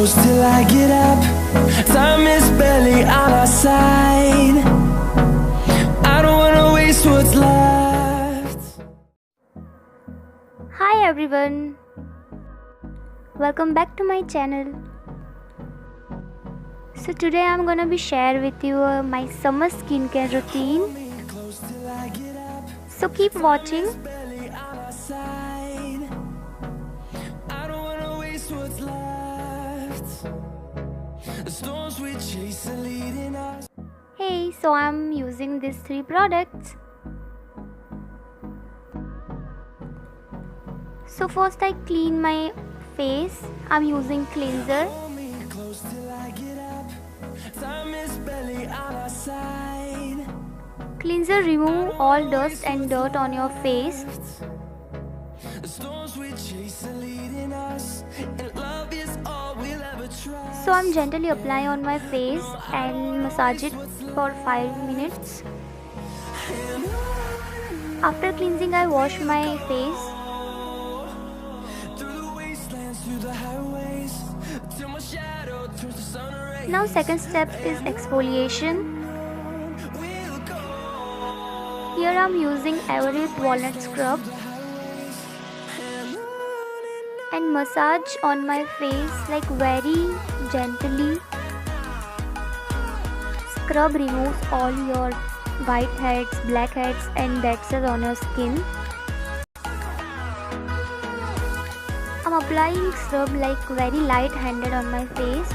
close till I get up. Time is barely on our side. I don't wanna waste what's left. Hi everyone, welcome back to my channel. So today I'm gonna be share with you my summer skincare routine. So keep watching. Hey, so I'm using these 3 products. So first I clean my face. I'm using cleanser. Cleanser remove all dust and dirt on your face. So I'm gently apply on my face and massage it for 5 minutes. After cleansing, I wash my face. Now second step is exfoliation. Here I'm using Everett walnut scrub and massage on my face like very gently. Scrub removes all your white heads, black heads and dead cells on your skin. I'm applying scrub like very light handed on my face.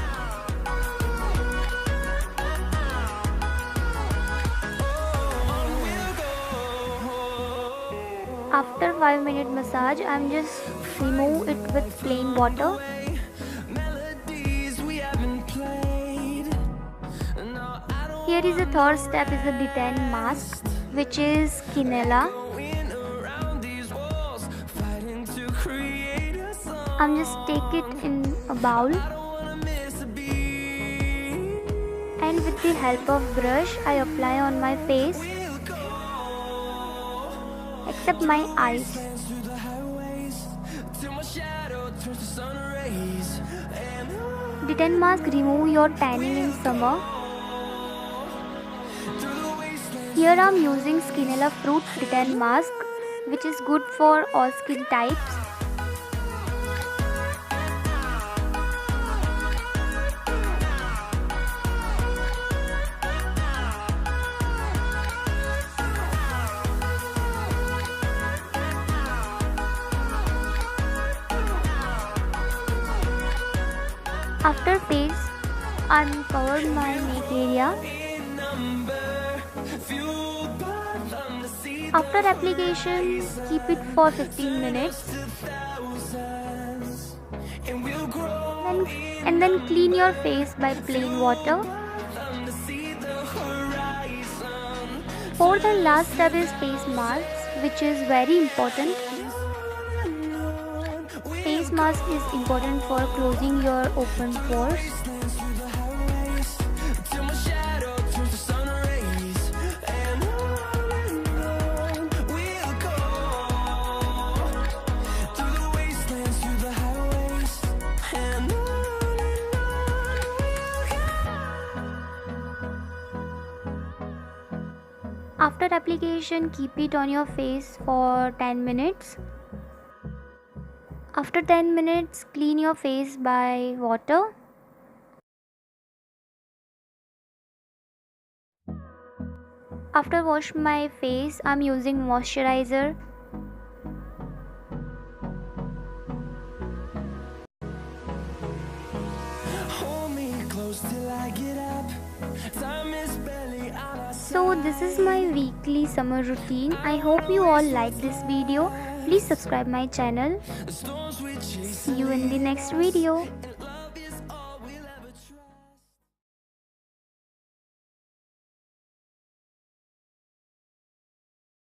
After 5-minute massage, I'm just remove it with plain water. Here is the third step is the detan mask, which is quinella. I'm just take it in a bowl and with the help of brush I apply on my face except my eyes. Detan mask remove your tanning in summer. Here I am using Skinella fruit detan mask, which is good for all skin types. After face, uncover my neck area. After application, keep it for 15 minutes. And then clean your face by plain water. Fourth and last step is face mask, which is very important. Face mask is important for closing your open pores. After application, keep it on your face for 10 minutes. After 10 minutes, clean your face by water. After wash my face, I'm using moisturizer. So this is my weekly summer routine. I hope you all like this video. Please subscribe my channel. See you in the next video.